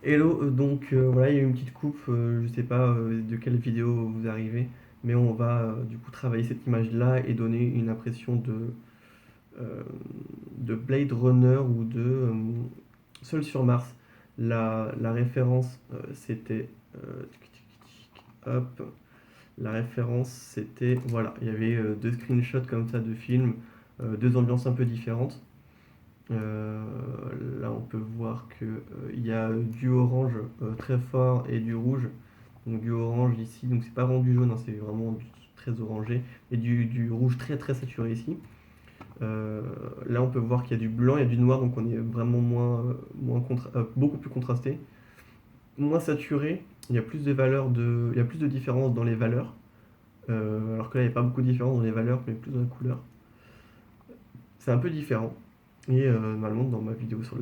Hello, voilà, il y a eu une petite coupe, je sais pas de quelle vidéo vous arrivez, mais on va du coup travailler cette image-là et donner une impression euh, de Blade Runner ou de Seul sur Mars. La référence, c'était... tic, tic, tic, hop, la référence, c'était... Voilà, il y avait deux screenshots comme ça de films, deux ambiances un peu différentes. Euh, Là, on peut voir que il y a du orange très fort et du rouge. Donc du orange ici, donc c'est pas vraiment du jaune, hein, c'est vraiment très orangé, et du rouge très très saturé ici. Euh, Là, on peut voir qu'il y a du blanc, il y a du noir, donc on est vraiment beaucoup plus contrasté, moins saturé. Il y a plus de il y a plus de différence dans les valeurs. Alors que là, il n'y a pas beaucoup de différence dans les valeurs, mais plus dans la couleur. C'est un peu différent. Et normalement, dans ma vidéo sur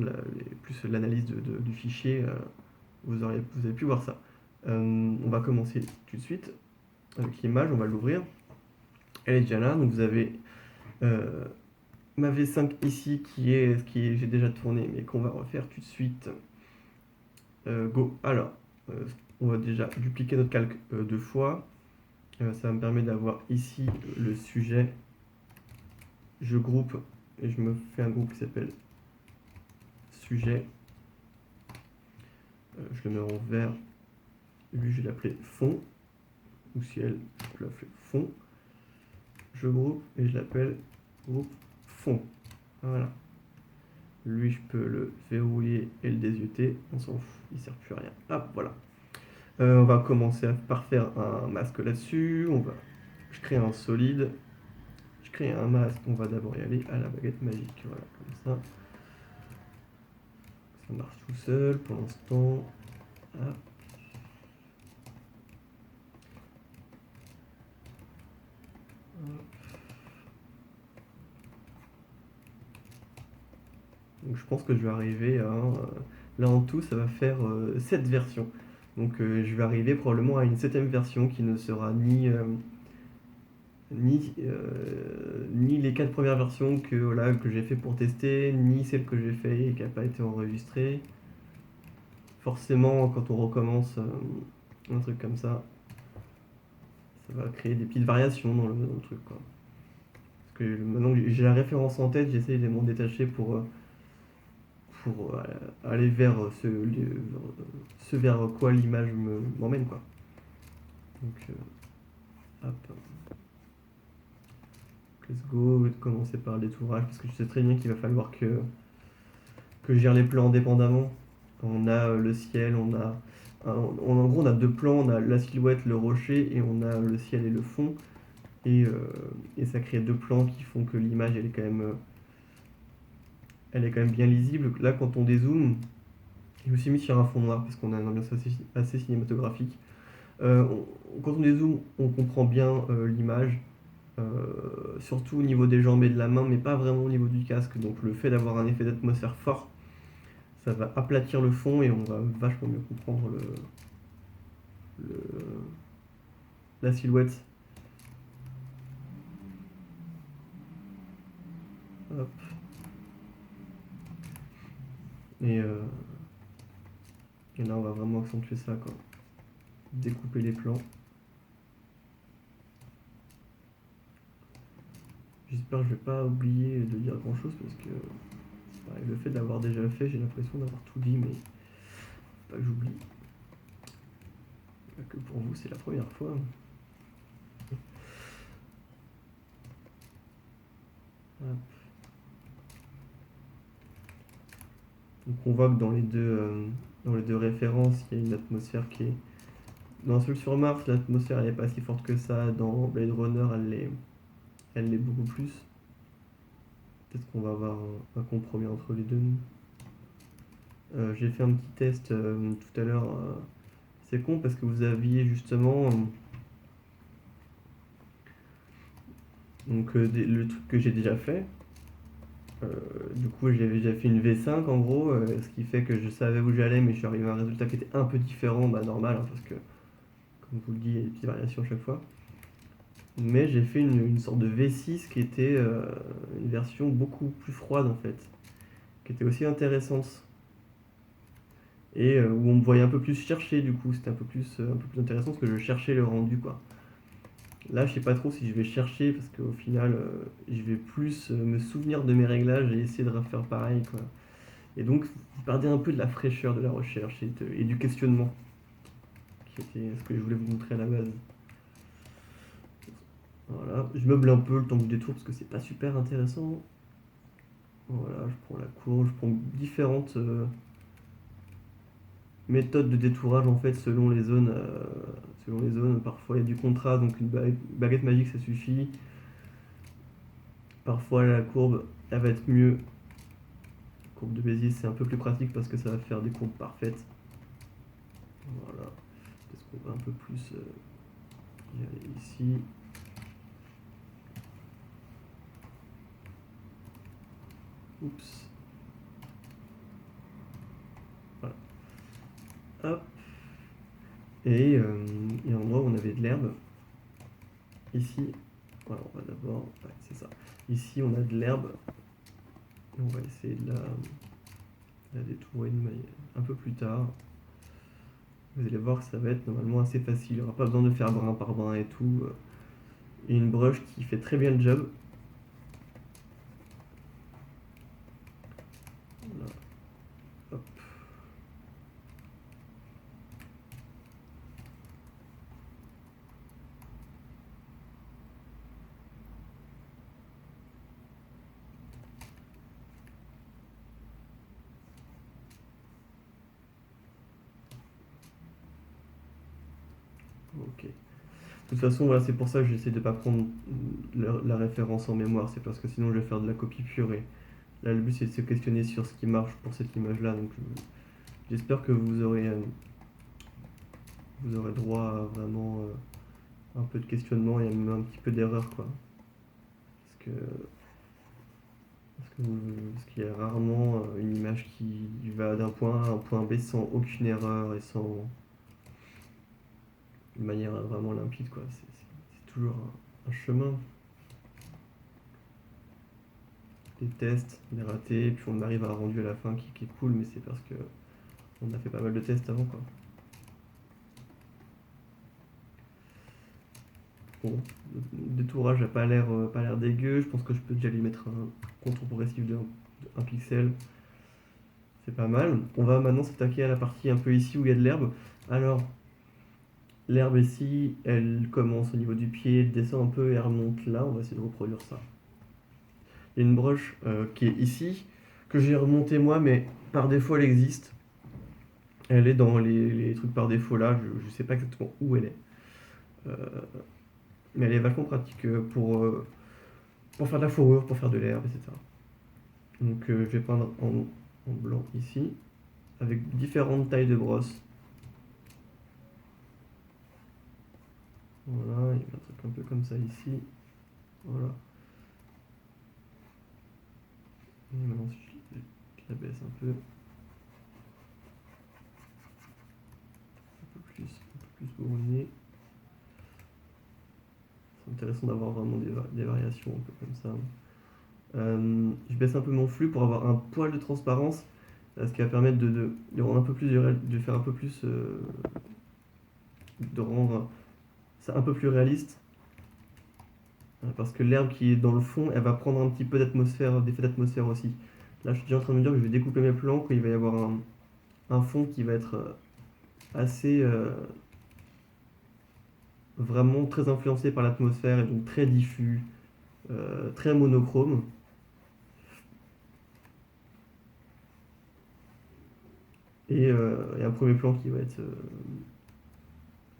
plus l'analyse du fichier, vous avez pu voir ça. On va commencer tout de suite avec l'image, on va l'ouvrir. Elle est déjà là, donc vous avez euh, ma V5 ici j'ai déjà tourné, mais qu'on va refaire tout de suite. Go. Alors, on va déjà dupliquer notre calque deux fois. Ça me permet d'avoir ici le sujet. Je groupe et je me fais un groupe qui s'appelle sujet. Je le mets en vert. Lui, je vais l'appeler fond. Ou ciel, je peux l'appeler fond. Je groupe et je l'appelle groupe fond. Voilà. Lui, je peux le verrouiller et le dézioter. On s'en fout, il ne sert plus à rien. Hop, voilà. On va commencer par faire un masque là-dessus. Je crée un solide. Je crée un masque. On va d'abord y aller à la baguette magique. Voilà, comme ça. Ça marche tout seul pour l'instant. Hop. Donc je pense que je vais arriver à... là en tout, ça va faire 7 versions. Donc je vais arriver probablement à une septième version qui ne sera ni les 4 premières versions que j'ai fait pour tester, ni celle que j'ai fait et qui n'a pas été enregistrée. Forcément, quand on recommence un truc comme ça va créer des petites variations dans le truc, quoi. Parce que maintenant que j'ai la référence en tête, j'essaie de m'en détacher pour aller vers ce vers quoi l'image m'emmène, quoi. Donc, hop, let's go, je vais commencer par le détourage parce que je sais très bien qu'il va falloir que je gère les plans indépendamment. On a le ciel, en gros, on a deux plans, on a la silhouette, le rocher, et on a le ciel et le fond. Et ça crée deux plans qui font que l'image, elle est quand même bien lisible. Là, quand on dézoome, j'ai aussi mis sur un fond noir parce qu'on a une ambiance assez cinématographique. Quand on dézoome, on comprend bien l'image, surtout au niveau des jambes et de la main, mais pas vraiment au niveau du casque. Donc le fait d'avoir un effet d'atmosphère fort, ça va aplatir le fond et on va vachement mieux comprendre le- la silhouette. Hop. Et, euh, et là, on va vraiment accentuer ça, quoi. Découper les plans. J'espère que je vais pas oublier de dire grand chose parce que pareil, le fait d'avoir déjà fait, j'ai l'impression d'avoir tout dit, mais faut pas que j'oublie. Pas que pour vous, c'est la première fois. Hop. Donc on voit que dans les deux références, il y a une atmosphère qui est... Dans celui sur Mars, l'atmosphère elle est pas si forte que ça. Dans Blade Runner, elle l'est beaucoup plus. Peut-être qu'on va avoir un compromis entre les deux. J'ai fait un petit test tout à l'heure. C'est con parce que vous aviez justement le truc que j'ai déjà fait. Euh, du coup, j'avais déjà fait une V5 en gros, ce qui fait que je savais où j'allais, mais je suis arrivé à un résultat qui était un peu différent, bah normal, hein, parce que comme je vous le dis, il y a des petites variations à chaque fois. Mais j'ai fait une sorte de V6 qui était une version beaucoup plus froide en fait, qui était aussi intéressante. et où on me voyait un peu plus chercher, du coup, c'était un peu plus intéressant parce que je cherchais le rendu, quoi. Là, je sais pas trop si je vais chercher parce qu'au final, je vais plus me souvenir de mes réglages et essayer de refaire pareil, quoi. Et donc, vous perdez un peu de la fraîcheur de la recherche et du questionnement, qui était ce que je voulais vous montrer à la base. Voilà, je meuble un peu le temps du détour parce que c'est pas super intéressant. Voilà, je prends la courbe, je prends différentes méthodes de détourage en fait selon les zones. Selon les zones, parfois il y a du contraste, donc une baguette magique ça suffit. Parfois la courbe, elle va être mieux. Courbe de Bézier c'est un peu plus pratique parce que ça va faire des courbes parfaites. Voilà, est-ce qu'on va un peu plus y aller ici. Oups. Voilà. Hop. Et il y a un endroit où on avait de l'herbe. Ici, voilà, on va d'abord. Ouais, c'est ça. Ici, on a de l'herbe. Et on va essayer de la détourer un peu plus tard. Vous allez voir que ça va être normalement assez facile. Il n'y aura pas besoin de faire brin par brin et tout. Et une brush qui fait très bien le job. Voilà. Hop. Ok. De toute façon, voilà, c'est pour ça que j'essaie de ne pas prendre la référence en mémoire. C'est parce que sinon je vais faire de la copie pure. Et là, le but c'est de se questionner sur ce qui marche pour cette image-là. Donc j'espère que vous aurez droit à vraiment un peu de questionnement et même un petit peu d'erreur, quoi. Parce que parce qu'il y a rarement une image qui va d'un point A à un point B sans aucune erreur et sans de manière vraiment limpide, quoi. C'est toujours un chemin. Des tests, des ratés, puis on arrive à un rendu à la fin qui est cool, mais c'est parce que on a fait pas mal de tests avant, quoi. Bon, le détourage n'a pas l'air dégueu. Je pense que je peux déjà lui mettre un contour progressif de 1 pixel. C'est pas mal. On va maintenant s'attaquer à la partie un peu ici où il y a de l'herbe. Alors, l'herbe ici, elle commence au niveau du pied, elle descend un peu et elle remonte là. On va essayer de reproduire ça. Il y a une broche qui est ici, que j'ai remontée moi, mais par défaut elle existe. Elle est dans les trucs par défaut là, je sais pas exactement où elle est. Euh, mais elle est vachement pratique pour faire de la fourrure, pour faire de l'herbe, etc. Donc je vais peindre en blanc ici, avec différentes tailles de brosses. Voilà, il y a un truc un peu comme ça ici. Voilà. Et maintenant, si je la baisse un peu plus bourriné. C'est intéressant d'avoir vraiment des variations un peu comme ça. Je baisse un peu mon flux pour avoir un poil de transparence, ce qui va permettre de rendre un peu plus de faire un peu plus, de rendre ça un peu plus réaliste. Parce que l'herbe qui est dans le fond, elle va prendre un petit peu d'atmosphère, d'effet d'atmosphère aussi. Là, je suis déjà en train de me dire que je vais découper mes plans, qu'il va y avoir un fond qui va être assez vraiment très influencé par l'atmosphère et donc très diffus, très monochrome. Et un premier plan qui va être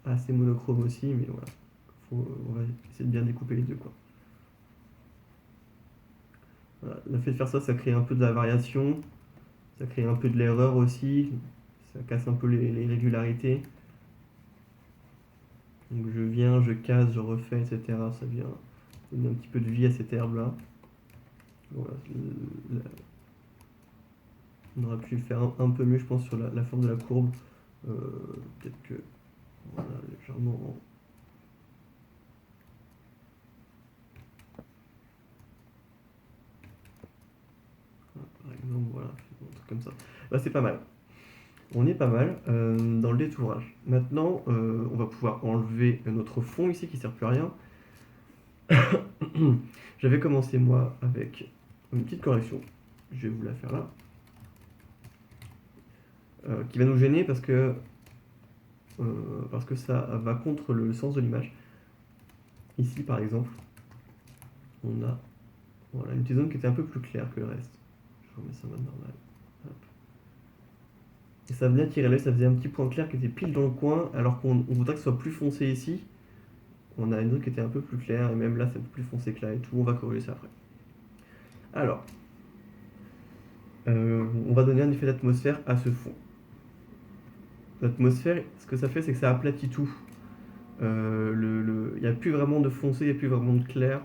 assez monochrome aussi, mais voilà. On va essayer de bien découper les deux, quoi. Voilà. Le fait de faire ça, ça crée un peu de la variation, ça crée un peu de l'erreur aussi, ça casse un peu les régularités. Donc je viens, je casse, je refais, etc. Ça vient donner un petit peu de vie à cette herbe-là. Voilà. On aurait pu faire un peu mieux, je pense, sur la forme de la courbe. Peut-être que, voilà, légèrement. Par exemple, voilà, un truc comme ça. Bah, c'est pas mal. On est pas mal dans le détourage. Maintenant, on va pouvoir enlever notre fond ici qui sert plus à rien. J'avais commencé moi avec une petite correction. Je vais vous la faire là. Qui va nous gêner parce que ça va contre le sens de l'image. Ici par exemple, on a voilà, une petite zone qui était un peu plus claire que le reste. Je remets ça en mode normal. Hop. Et ça venait tirer l'œil, ça faisait un petit point clair qui était pile dans le coin, alors qu'on voudrait que ce soit plus foncé ici. On a une zone qui était un peu plus claire, et même là c'est un peu plus foncé que là et tout. On va corriger ça après. Alors, on va donner un effet d'atmosphère à ce fond. L'atmosphère, ce que ça fait, c'est que ça aplatit tout. Il n'y a plus vraiment de foncé, il n'y a plus vraiment de clair.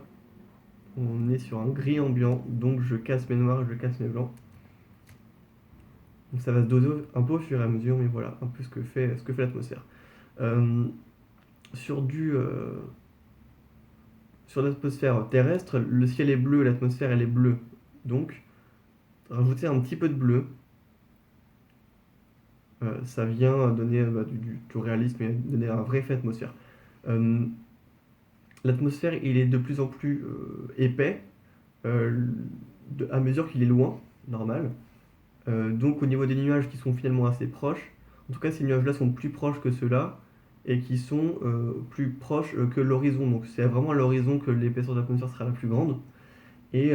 On est sur un gris ambiant, donc je casse mes noirs, je casse mes blancs. Donc ça va se doser un peu au fur et à mesure, mais voilà, un peu ce que fait l'atmosphère. Euh, sur sur l'atmosphère terrestre, le ciel est bleu, l'atmosphère elle est bleue. Donc, rajouter un petit peu de bleu, ça vient donner du réalisme et donner un vrai effet atmosphère. Euh, L'atmosphère il est de plus en plus épais à mesure qu'il est loin, normal. Donc au niveau des nuages qui sont finalement assez proches, en tout cas ces nuages-là sont plus proches que ceux-là et qui sont plus proches que l'horizon. Donc c'est vraiment à l'horizon que l'épaisseur de l'atmosphère sera la plus grande. Et,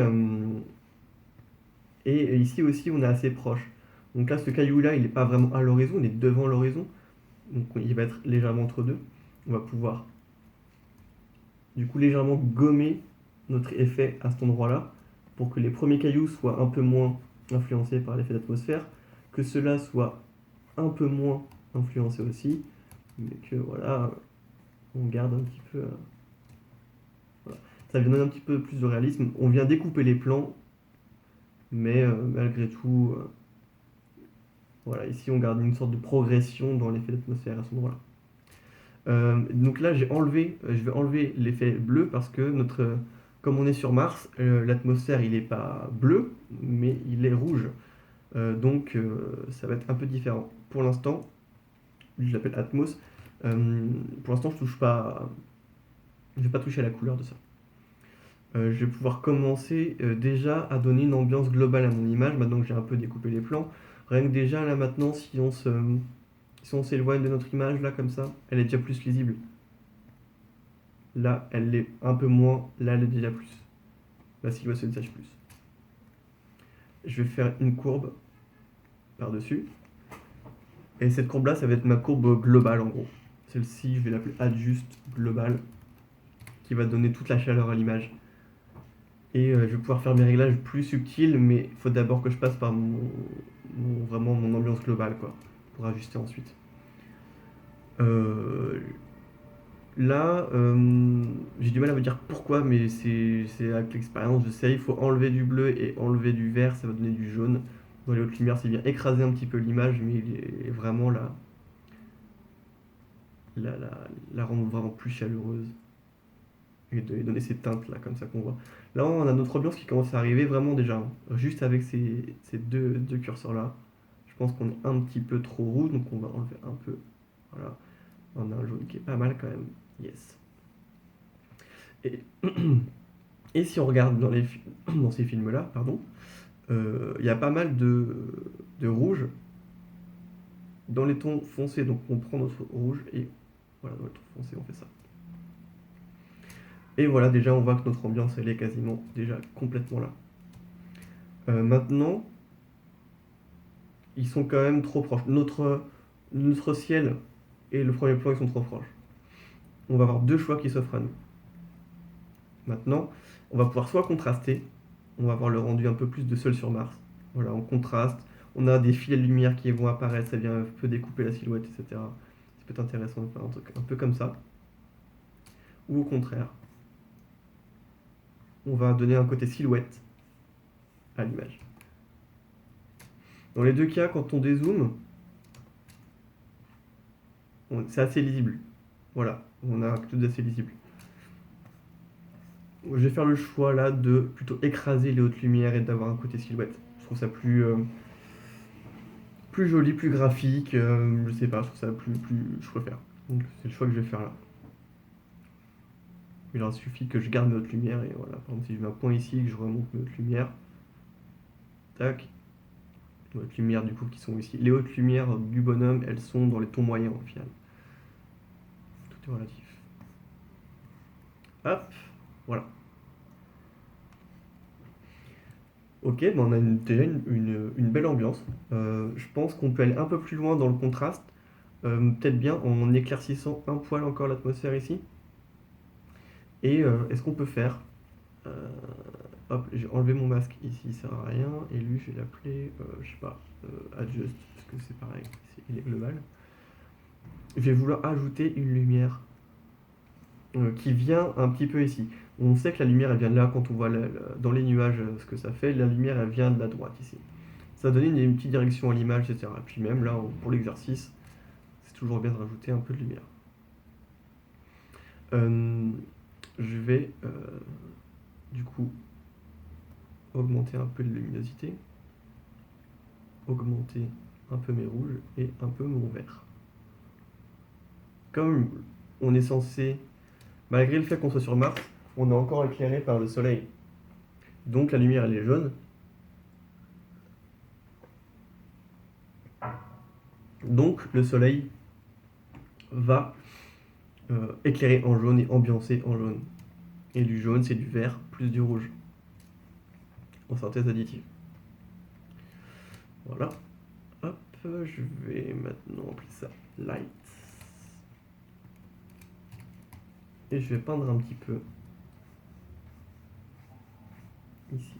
et ici aussi on est assez proche. Donc là ce caillou-là il n'est pas vraiment à l'horizon, il est devant l'horizon. Donc il va être légèrement entre deux. On va pouvoir du coup légèrement gommer notre effet à cet endroit-là pour que les premiers cailloux soient un peu moins influencés par l'effet d'atmosphère, que cela soit un peu moins influencé aussi, mais que voilà, on garde un petit peu. Voilà. Ça vient donner un petit peu plus de réalisme. On vient découper les plans, mais malgré tout, voilà, ici on garde une sorte de progression dans l'effet d'atmosphère à ce moment-là. Donc là, je vais enlever l'effet bleu parce que comme on est sur Mars, l'atmosphère il n'est pas bleu, mais il est rouge. Donc ça va être un peu différent. Pour l'instant, je l'appelle Atmos. Pour l'instant, je vais pas toucher à la couleur de ça. Je vais pouvoir commencer déjà à donner une ambiance globale à mon image, maintenant que j'ai un peu découpé les plans. Rien que déjà là maintenant, si on s'éloigne de notre image là comme ça, elle est déjà plus lisible. Là, elle l'est un peu moins, là elle est déjà plus. La silhouette se détache plus. Je vais faire une courbe par-dessus. Et cette courbe là, ça va être ma courbe globale en gros. Celle-ci, je vais l'appeler Adjust Global, qui va donner toute la chaleur à l'image. Et je vais pouvoir faire mes réglages plus subtils, mais il faut d'abord que je passe par vraiment mon ambiance globale, quoi, pour ajuster ensuite. Euh, Là, j'ai du mal à vous dire pourquoi, mais c'est avec l'expérience, je sais, il faut enlever du bleu et enlever du vert, ça va donner du jaune. Dans les hautes lumières, c'est bien écraser un petit peu l'image, mais il est vraiment la, la, la rendre vraiment plus chaleureuse. Et de donner ces teintes là, comme ça qu'on voit. Là, on a notre ambiance qui commence à arriver vraiment déjà, hein. Juste avec ces deux curseurs là. Je pense qu'on est un petit peu trop rouge, donc on va enlever un peu. Voilà. On a un jaune qui est pas mal quand même. Yes. Et, et si on regarde dans ces films-là, pardon, il y a pas mal de rouge dans les tons foncés. Donc on prend notre rouge et voilà, dans les tons foncés, on fait ça. Et voilà, déjà on voit que notre ambiance, elle est quasiment déjà complètement là. Maintenant, ils sont quand même trop proches. Notre ciel et le premier plan, ils sont trop proches. On va avoir deux choix qui s'offrent à nous. Maintenant, on va pouvoir soit contraster, on va avoir le rendu un peu plus de Seul sur Mars. Voilà, on contraste, on a des filets de lumière qui vont apparaître, ça vient un peu découper la silhouette, etc. Ça peut être intéressant de faire un truc un peu comme ça. Ou au contraire, on va donner un côté silhouette à l'image. Dans les deux cas, quand on dézoome, c'est assez lisible. Voilà, on a quelque chose d'assez lisible. Je vais faire le choix là de plutôt écraser les hautes lumières et d'avoir un côté silhouette. Je trouve ça plus plus joli, plus graphique, je sais pas, je trouve ça je préfère. Donc c'est le choix que je vais faire là. Il en suffit que je garde mes hautes lumières et voilà. Par exemple, si je mets un point ici, que je remonte mes hautes lumières, tac, les hautes lumières du coup qui sont ici. Les hautes lumières du bonhomme, elles sont dans les tons moyens au final. Tout est relatif. Hop, voilà. Ok, ben on a déjà une belle ambiance. Je pense qu'on peut aller un peu plus loin dans le contraste. Peut-être bien en éclaircissant un poil encore l'atmosphère ici. Et est-ce qu'on peut faire euh, hop, j'ai enlevé mon masque ici, il sert à rien. Et lui, je vais l'appeler, je sais pas, adjust, parce que c'est pareil, il est global. Je vais vouloir ajouter une lumière qui vient un petit peu ici. On sait que la lumière, elle vient de là quand on voit dans les nuages ce que ça fait. La lumière, elle vient de la droite ici. Ça donne une petite direction à l'image, etc. Et puis même là, pour l'exercice, c'est toujours bien de rajouter un peu de lumière. Je vais du coup augmenter un peu de luminosité, augmenter un peu mes rouges et un peu mon vert. Comme on est censé, malgré le fait qu'on soit sur Mars, on est encore éclairé par le soleil. Donc la lumière elle est jaune. Donc le soleil va éclairer en jaune et ambiancer en jaune. Et du jaune c'est du vert plus du rouge en synthèse additive. Voilà. Hop, je vais maintenant appeler ça light. Et je vais peindre un petit peu ici.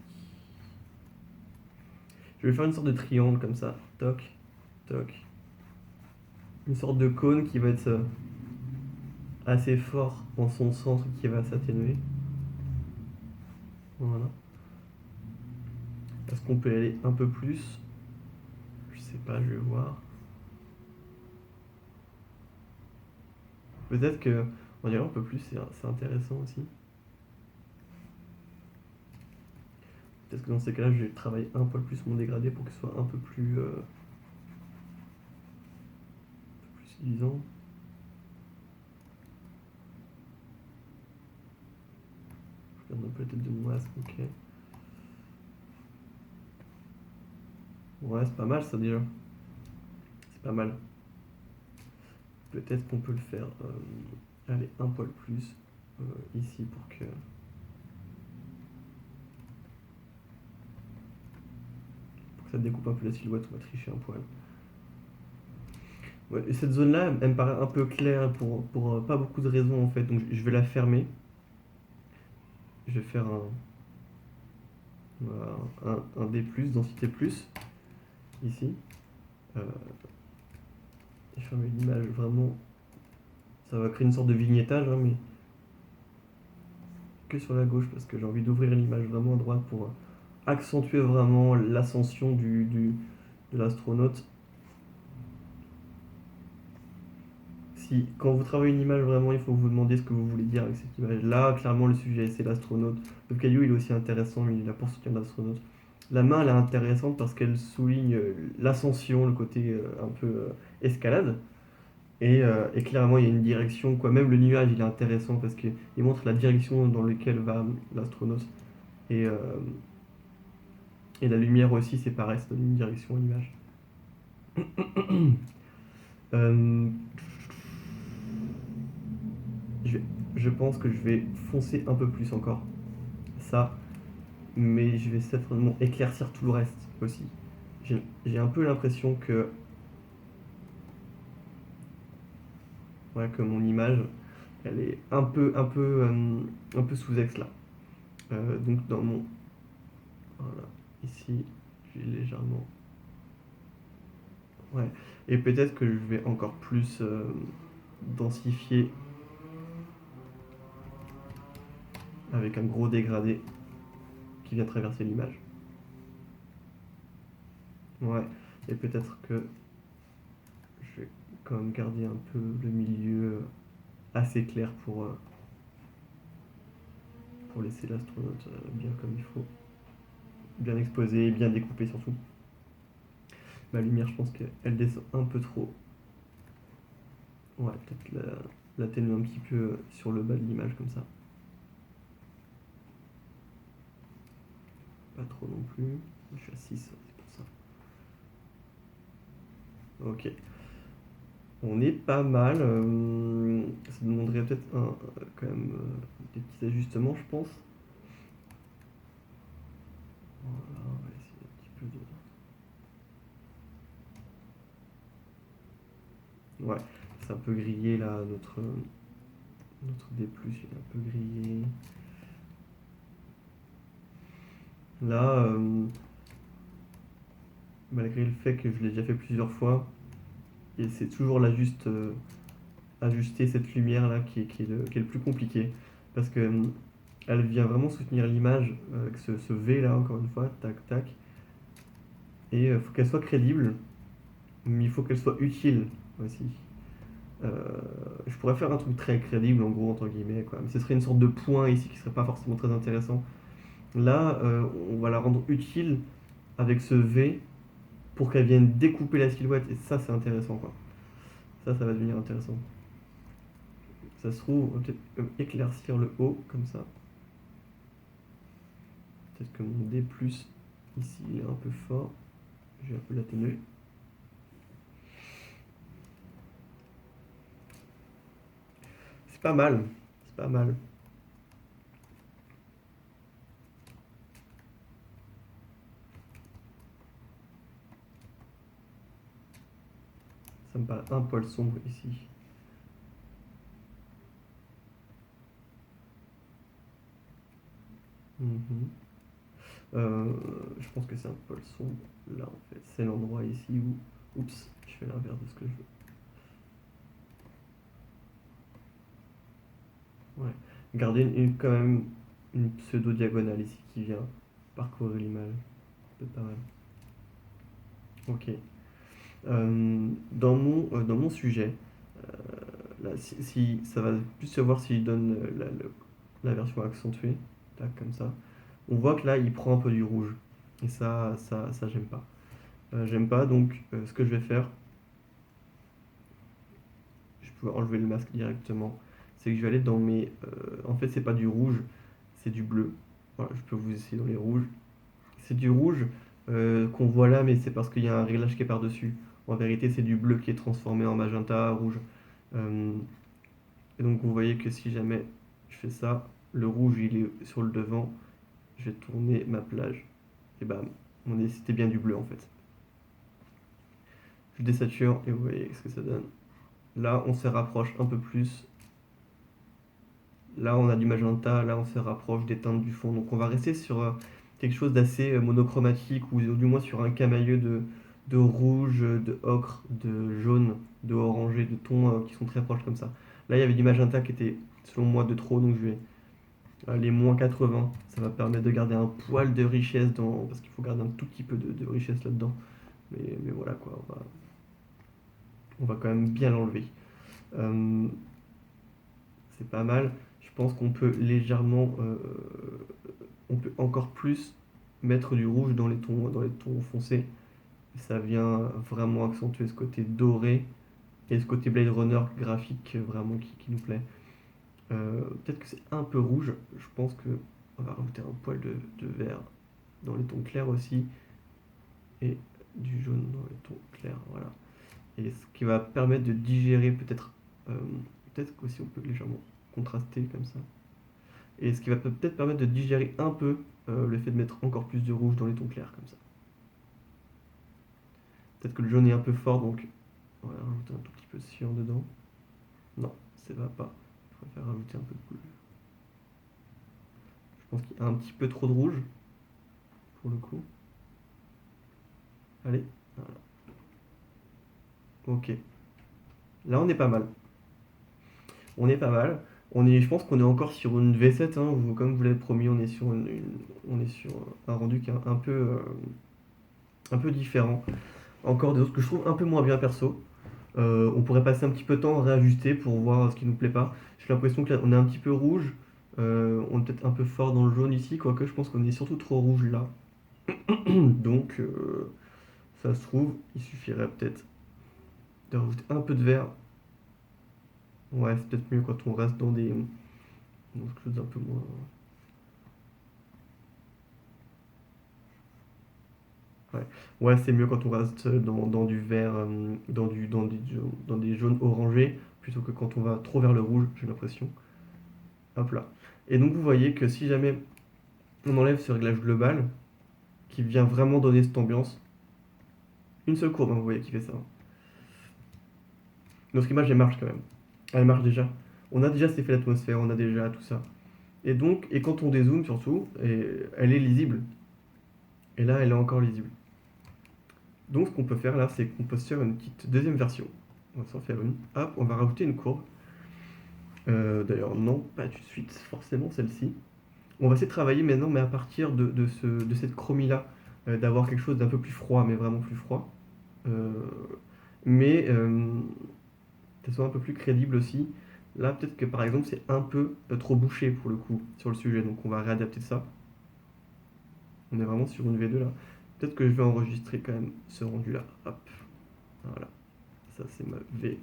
Je vais faire une sorte de triangle comme ça. Toc, toc. Une sorte de cône qui va être assez fort en son centre qui va s'atténuer. Voilà. Est-ce qu'on peut y aller un peu plus? Je sais pas, je vais voir. Peut-être que on dirait un peu plus, c'est intéressant aussi. Peut-être que dans ces cas-là, je vais travailler un peu plus mon dégradé pour que ce soit un peu plus suffisant. Je regarde un peu la tête de mon masque, ok. Ouais, c'est pas mal ça déjà. C'est pas mal. Peut-être qu'on peut le faire aller un poil plus ici pour que ça découpe un peu la silhouette, on va tricher un poil. Ouais, et cette zone-là, elle me paraît un peu claire pour pas beaucoup de raisons en fait, donc je vais la fermer. Je vais faire un D+, densité plus, ici. Je ferme l'image vraiment, ça va créer une sorte de vignettage, hein, mais que sur la gauche parce que j'ai envie d'ouvrir l'image vraiment à droite pour accentuer vraiment l'ascension de l'astronaute. Si, quand vous travaillez une image, vraiment, il faut vous demander ce que vous voulez dire avec cette image-là. Clairement, le sujet, c'est l'astronaute. Le caillou, il est aussi intéressant, mais il est là pour soutenir l'astronaute. La main, elle est intéressante parce qu'elle souligne l'ascension, le côté un peu escalade. Et clairement, il y a une direction, quoi. Même le nuage, il est intéressant parce qu'il montre la direction dans laquelle va l'astronaute. Et, euh, et la lumière aussi, c'est pareil, ça donne une direction à l'image. Euh, je, je pense que je vais foncer un peu plus encore. Ça, mais je vais certainement éclaircir tout le reste aussi. J'ai un peu l'impression que, ouais, que mon image, elle est un peu sous-ex là. Donc dans mon, voilà, ici, j'ai légèrement, ouais. Et peut-être que je vais encore plus densifier avec un gros dégradé qui vient traverser l'image. Ouais. Et peut-être que je vais quand même garder un peu le milieu assez clair pour laisser l'astronaute bien comme il faut. Bien exposé, bien découpé surtout. Ma lumière, je pense qu'elle descend un peu trop. Ouais, peut-être l'atténuer un petit peu sur le bas de l'image comme ça. Pas trop non plus. Je suis à 6, c'est pour ça. Ok. On est pas mal. Ça demanderait peut-être quand même des petits ajustements, je pense. Voilà, on va essayer un petit peu de. Ouais, c'est un peu grillé là, notre D+, il est un peu grillé. Là, malgré le fait que je l'ai déjà fait plusieurs fois, et c'est toujours là juste ajuster cette lumière là qui est le plus compliqué. Parce que elle vient vraiment soutenir l'image avec ce V là, encore une fois, tac tac. Et il faut qu'elle soit crédible, mais il faut qu'elle soit utile aussi. Euh, je pourrais faire un truc très crédible en gros, entre guillemets, quoi. Mais ce serait une sorte de point ici qui serait pas forcément très intéressant. Là, on va la rendre utile avec ce V pour qu'elle vienne découper la silhouette. Et ça, c'est intéressant, quoi. Ça va devenir intéressant. Ça se trouve, on va peut-être éclaircir le haut, comme ça. Peut-être que mon D+, ici, il est un peu fort. Je vais un peu l'atténuer. C'est pas mal. C'est pas mal. Ça me paraît un poil sombre ici. Mhm. Je pense que c'est un poil sombre là en fait. C'est l'endroit ici où. Oups, je fais l'inverse de ce que je veux. Ouais. Garder quand même une pseudo-diagonale ici qui vient parcourir l'image. C'est pas mal. Ok. Dans mon sujet, là, si ça va plus se voir s'il donne la version accentuée, tac, comme ça. On voit que là, il prend un peu du rouge. Et ça j'aime pas. J'aime pas, donc ce que je vais faire, je peux enlever le masque directement, c'est que je vais aller dans mes. En fait, c'est pas du rouge, c'est du bleu. Voilà, je peux vous essayer dans les rouges. C'est du rouge qu'on voit là, mais c'est parce qu'il y a un réglage qui est par-dessus. En vérité, c'est du bleu qui est transformé en magenta, rouge. Euh, et donc, vous voyez que si jamais je fais ça, le rouge il est sur le devant, je vais tourner ma plage. Et bam, c'était bien du bleu en fait. Je désature et vous voyez ce que ça donne. Là, on se rapproche un peu plus. Là, on a du magenta, là, on se rapproche des teintes du fond. Donc, on va rester sur quelque chose d'assez monochromatique ou du moins sur un camailleux de rouge, de ocre, de jaune, de orangé, de tons qui sont très proches comme ça. Là, il y avait du magenta qui était, selon moi, de trop, donc je vais aller moins 80. Ça va permettre de garder un poil de richesse parce qu'il faut garder un tout petit peu de richesse là-dedans. Mais voilà quoi, on va quand même bien l'enlever. Euh, c'est pas mal. Je pense qu'on peut légèrement, on peut encore plus mettre du rouge dans les tons foncés. Ça vient vraiment accentuer ce côté doré et ce côté Blade Runner graphique vraiment qui nous plaît. Peut-être que c'est un peu rouge. Je pense que on va rajouter un poil de vert dans les tons clairs aussi et du jaune dans les tons clairs. Voilà. Et ce qui va permettre de digérer euh, peut-être qu'aussi on peut légèrement contraster comme ça. Et ce qui va peut-être permettre de digérer un peu le fait de mettre encore plus de rouge dans les tons clairs comme ça. Peut-être que le jaune est un peu fort, donc on va rajouter un tout petit peu de cyan dedans. Non, ça va pas. Je préfère rajouter un peu de bleu. Je pense qu'il y a un petit peu trop de rouge pour le coup. Allez, voilà. Ok. Là, on est pas mal. On est pas mal. Je pense qu'on est encore sur une V7, hein. Comme vous l'avez promis, on est sur on est sur un rendu qui est un peu différent. Encore des autres que je trouve un peu moins bien perso. On pourrait passer un petit peu de temps à réajuster pour voir ce qui nous plaît pas. J'ai l'impression que là, on est un petit peu rouge. On est peut-être un peu fort dans le jaune ici, quoique je pense qu'on est surtout trop rouge là. Donc Ça se trouve, il suffirait peut-être de rajouter un peu de vert. Ouais, c'est peut-être mieux quand on reste dans quelque chose d'un peu moins. Ouais, ouais, c'est mieux quand on reste dans du vert, dans des jaunes orangés, plutôt que quand on va trop vers le rouge, j'ai l'impression. Hop là. Et donc vous voyez que si jamais on enlève ce réglage global, qui vient vraiment donner cette ambiance, une seule courbe, hein, vous voyez qui fait ça. Notre image, elle marche quand même. Elle marche déjà. On a déjà cet effet d'atmosphère, on a déjà tout ça. Et donc, et quand on dézoome surtout, elle est lisible. Et là, elle est encore lisible. Donc, ce qu'on peut faire là, c'est qu'on peut se faire une petite deuxième version. On va s'en faire une. Hop, on va rajouter une courbe. D'ailleurs, non, pas tout de suite, forcément celle-ci. On va essayer de travailler maintenant, mais à partir de cette chromie-là, d'avoir quelque chose d'un peu plus froid, mais vraiment plus froid. Euh, mais qu'elle soit un peu plus crédible aussi. Là, peut-être que par exemple, c'est un peu trop bouché pour le coup sur le sujet, donc on va réadapter ça. On est vraiment sur une V2 là. Peut-être que je vais enregistrer quand même ce rendu là. Hop, voilà. Ça, c'est ma V.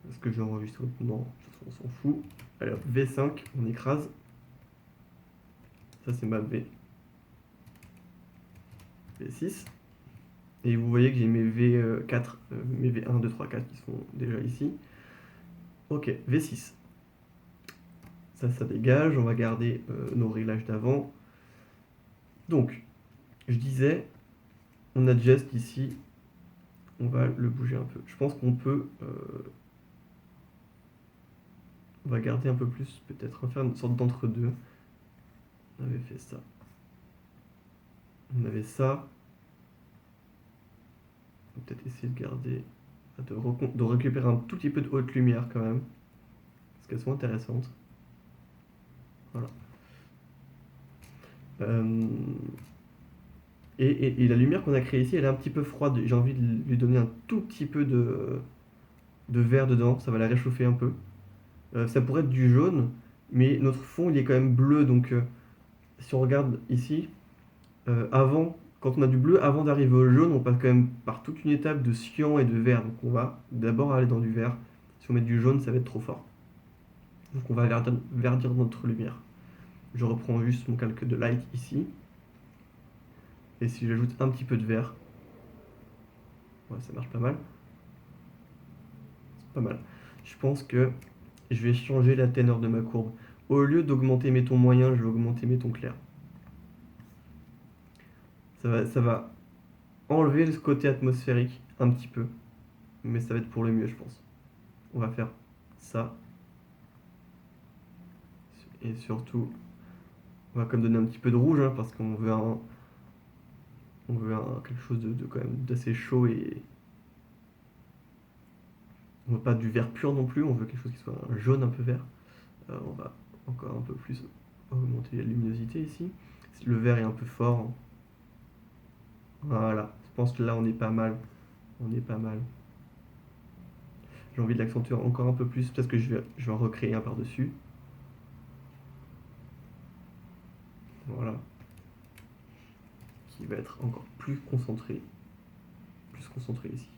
Est-ce que je vais enregistrer? Non, de toute façon, on s'en fout. Allez hop, V5, on écrase. Ça, c'est ma V. V6. Et vous voyez que j'ai mes V4, mes V1, 2, 3, 4 qui sont déjà ici. Ok, V6. Ça dégage. On va garder nos réglages d'avant. Donc, je disais, on adjust ici. On va le bouger un peu. Je pense qu'on peut... on va garder un peu plus, peut-être. On va faire une sorte d'entre-deux. On avait fait ça. On avait ça. On va peut-être essayer de garder... de récupérer un tout petit peu de haute lumière quand même. Parce qu'elles sont intéressantes. Voilà. Euh, et la lumière qu'on a créée ici, elle est un petit peu froide. J'ai envie de lui donner un tout petit peu de vert dedans. Ça va la réchauffer un peu. Ça pourrait être du jaune, mais notre fond, il est quand même bleu. Donc, si on regarde ici, avant, quand on a du bleu, avant d'arriver au jaune, on passe quand même par toute une étape de cyan et de vert. Donc, on va d'abord aller dans du vert. Si on met du jaune, ça va être trop fort. Donc, on va verdir notre lumière. Je reprends juste mon calque de light ici. Et si j'ajoute un petit peu de vert, ouais, ça marche pas mal. C'est pas mal. Je pense que je vais changer la teneur de ma courbe. Au lieu d'augmenter mes tons moyens, je vais augmenter mes tons clairs. Ça va enlever ce côté atmosphérique un petit peu, mais ça va être pour le mieux, je pense. On va faire ça. Et surtout, on va quand même donner un petit peu de rouge, hein, parce qu'on veut quelque chose de quand même d'assez chaud et on veut pas du vert pur non plus, on veut quelque chose qui soit un jaune un peu vert. On va encore un peu plus augmenter la luminosité ici. Le vert est un peu fort. Voilà, je pense que là on est pas mal. On est pas mal. J'ai envie de l'accentuer encore un peu plus, peut-être que je vais en recréer un par-dessus. Voilà. Qui va être encore plus concentré. Plus concentré ici.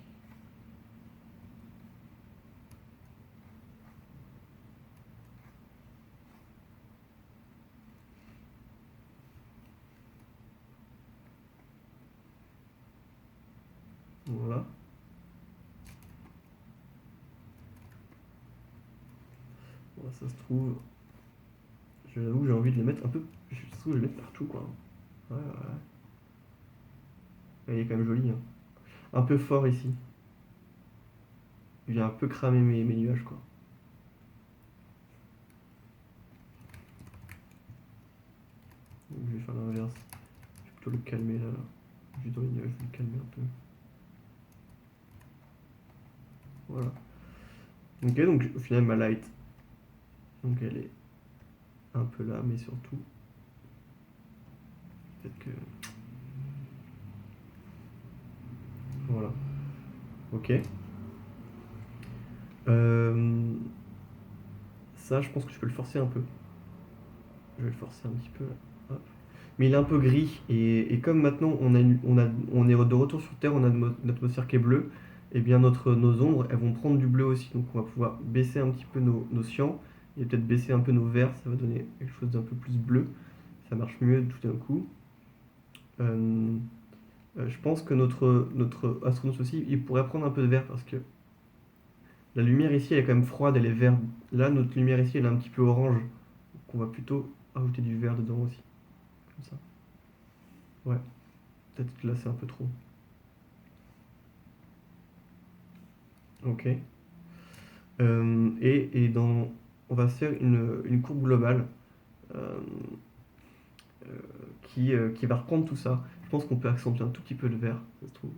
Voilà. Voilà, ça se trouve. J'avoue, j'ai envie de les mettre un peu. Je trouve que je vais les mettre partout, quoi. Ouais, ouais, ouais. Elle est quand même jolie, hein. Un peu fort ici. Il vient un peu cramer mes nuages, quoi. Donc, je vais faire l'inverse. Je vais plutôt le calmer là. Juste dans les nuages, je vais le calmer un peu. Voilà. Ok, donc au final, ma light. Donc elle est un peu là, mais surtout. Peut-être que. Voilà. Ok. Euh, Ça, je pense que je peux le forcer un peu. Je vais le forcer un petit peu là. Hop. mais il est un peu gris. Et comme maintenant on est de retour sur Terre, on a une atmosphère qui est bleue, et bien nos ombres, elles vont prendre du bleu aussi. Donc on va pouvoir baisser un petit peu nos cyan, et peut-être baisser un peu nos verts, ça va donner quelque chose d'un peu plus bleu. Ça marche mieux tout d'un coup. Euh, je pense que notre astronaute aussi, il pourrait prendre un peu de vert parce que la lumière ici, elle est quand même froide, elle est verte. Là, notre lumière ici, elle est un petit peu orange. Donc on va plutôt ajouter du vert dedans aussi, comme ça. Ouais, peut-être que là, c'est un peu trop. Ok. On va se faire une courbe globale euh, euh, qui va reprendre tout ça. Je pense qu'on peut accentuer un tout petit peu le vert, ça se trouve,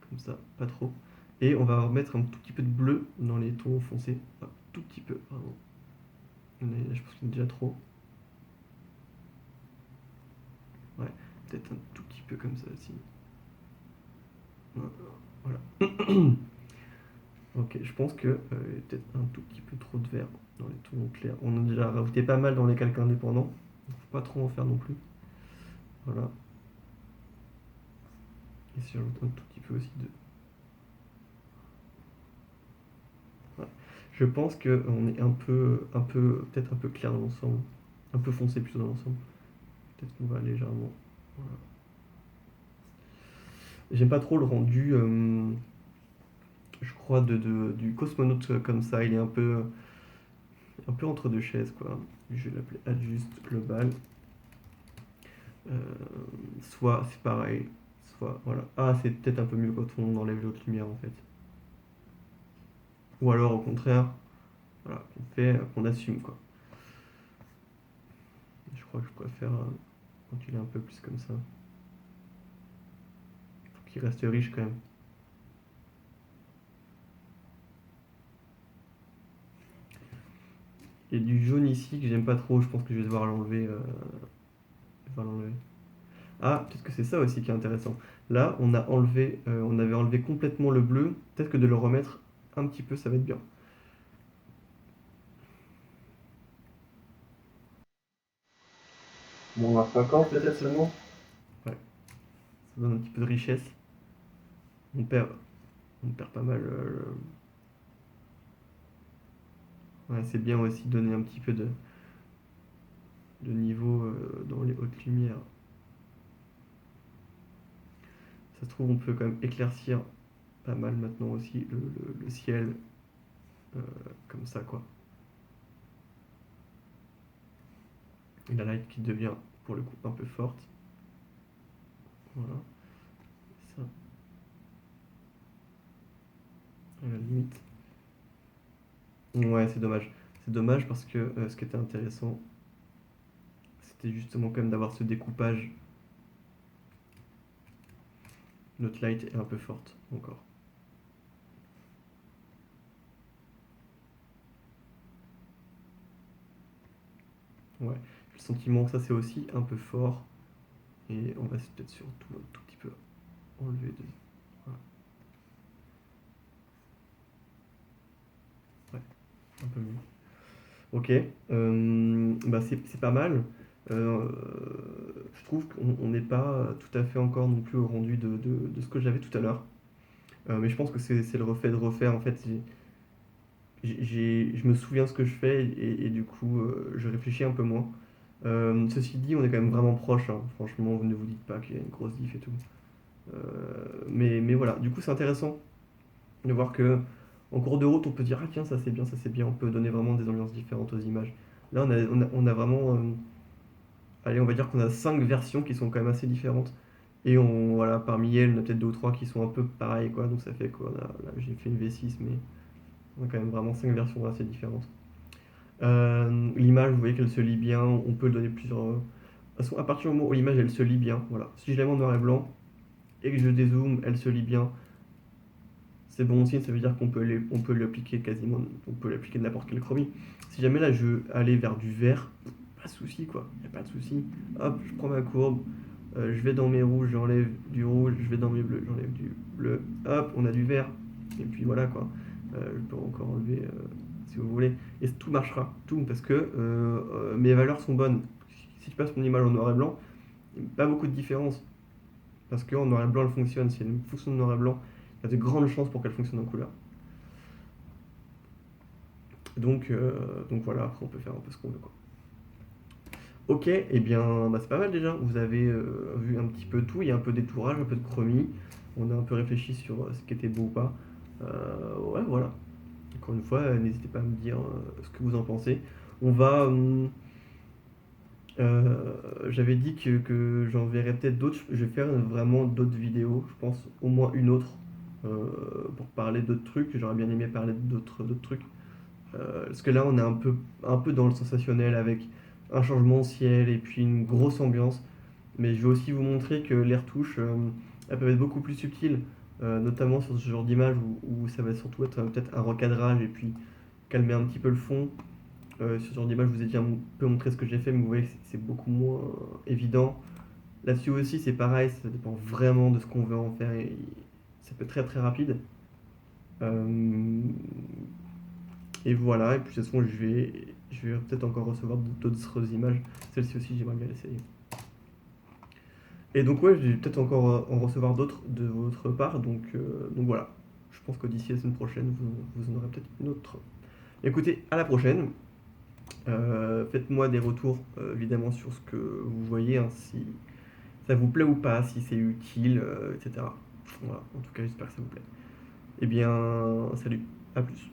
comme ça, pas trop. Et on va remettre un tout petit peu de bleu dans les tons foncés. Un tout petit peu, pardon. Je pense qu'il est déjà trop. Ouais, peut-être un tout petit peu comme ça aussi. Voilà. Ok, je pense que peut-être un tout petit peu trop de vert dans les tons clairs. On a déjà rajouté pas mal dans les calques indépendants. Faut pas trop en faire non plus. Voilà. Et si j'ajoute un tout petit peu aussi de... Voilà. Je pense qu'on est peut-être un peu clair dans l'ensemble. Un peu foncé plutôt dans l'ensemble. Peut-être qu'on va légèrement... Voilà. J'aime pas trop le rendu, je crois, du cosmonaute comme ça. Il est un peu entre deux chaises, quoi. Je vais l'appeler Adjust Global. Euh, Soit c'est pareil, soit voilà. Ah, c'est peut-être un peu mieux quand on enlève l'autre lumière en fait. Ou alors au contraire, voilà, qu'on assume quoi. Je crois que je préfère quand il est un peu plus comme ça. Faut qu'il reste riche quand même. Il y a du jaune ici que j'aime pas trop, je pense que je vais devoir l'enlever. Ah, peut-être que c'est ça aussi qui est intéressant. Là, on avait enlevé complètement le bleu. Peut-être que de le remettre un petit peu, ça va être bien. Bon, à 50 peut-être seulement. Ouais, ça donne un petit peu de richesse. On perd, on perd pas mal. Ouais, c'est bien aussi de donner un petit peu de niveau dans les hautes lumières. Ça se trouve, on peut quand même éclaircir pas mal maintenant aussi le ciel, euh, comme ça quoi. Et la light qui devient pour le coup un peu forte. Voilà, ça, à la limite. Ouais, c'est dommage. C'est dommage parce que ce qui était intéressant, c'était justement quand même d'avoir ce découpage. Notre light est un peu forte encore. Ouais, le sentiment que ça c'est aussi un peu fort. Et on va peut-être surtout un tout petit peu enlever de... Voilà, ouais, un peu mieux. Ok, bah c'est pas mal. Euh, je trouve qu'on n'est pas tout à fait encore non plus au rendu de ce que j'avais tout à l'heure. Mais je pense que c'est le refait de refaire. En fait, je me souviens ce que je fais et du coup, je réfléchis un peu moins. Ceci dit, on est quand même vraiment proche, hein. Franchement, vous ne vous dites pas qu'il y a une grosse diff et tout. Mais voilà, du coup, c'est intéressant de voir que en cours de route, on peut dire, ah tiens, ça c'est bien, ça c'est bien. On peut donner vraiment des ambiances différentes aux images. Là, on a vraiment, allez, on va dire qu'on a 5 versions qui sont quand même assez différentes. Et voilà, parmi elles, on a peut-être deux ou trois qui sont un peu pareilles, quoi. Donc ça fait quoi là, j'ai fait une V6, mais on a quand même vraiment 5 versions assez différentes. L'image, vous voyez qu'elle se lit bien. On peut donner plusieurs. De toute façon, à partir du moment où l'image elle se lit bien, voilà. Si je la mets en noir et blanc et que je dézoome, elle se lit bien. C'est bon signe, ça veut dire on peut l'appliquer quasiment, on peut l'appliquer de n'importe quel chromie. Si jamais là je veux aller vers du vert, pas de souci quoi, y a pas de souci. Hop, je prends ma courbe, je vais dans mes rouges, j'enlève du rouge, je vais dans mes bleus, j'enlève du bleu, hop, on a du vert. Et puis voilà quoi. Je peux encore enlever si vous voulez. Et tout marchera, tout, parce que mes valeurs sont bonnes. Si je passe mon image en noir et blanc, pas beaucoup de différence. Parce qu'en noir et blanc, elle fonctionne. Si elle fonctionne en noir et blanc, il y a de grandes chances pour qu'elle fonctionne en couleur. Donc voilà, après on peut faire un peu ce qu'on veut, quoi. Ok, et eh bien bah, c'est pas mal déjà. Vous avez vu un petit peu tout. Il y a un peu d'étourage, un peu de chromie. On a un peu réfléchi sur ce qui était beau ou pas. Ouais, voilà. Encore une fois, n'hésitez pas à me dire ce que vous en pensez. On va. J'avais dit que j'en verrais peut-être d'autres. Je vais faire vraiment d'autres vidéos. Je pense au moins une autre pour parler d'autres trucs. J'aurais bien aimé parler d'autres trucs. Parce que là, on est un peu dans le sensationnel avec un changement de ciel et puis une grosse ambiance. Mais je vais aussi vous montrer que les retouches, elles peuvent être beaucoup plus subtiles, notamment sur ce genre d'image où ça va surtout être peut-être un recadrage et puis calmer un petit peu le fond. Sur ce genre d'image, je vous ai déjà un peu montré ce que j'ai fait, mais vous voyez que c'est beaucoup moins évident. Là-dessus aussi, c'est pareil, ça dépend vraiment de ce qu'on veut en faire et ça peut être très très rapide. Euh, Et voilà, et puis de toute façon, je vais peut-être encore recevoir d'autres images. Celle-ci aussi, j'aimerais bien l'essayer. Et donc, ouais, je vais peut-être encore en recevoir d'autres de votre part. Donc voilà, je pense que d'ici la semaine prochaine, vous en aurez peut-être une autre. Écoutez, à la prochaine. Faites-moi des retours, évidemment, sur ce que vous voyez, hein, si ça vous plaît ou pas, si c'est utile, etc. Voilà, en tout cas, j'espère que ça vous plaît. Eh bien, salut, à plus.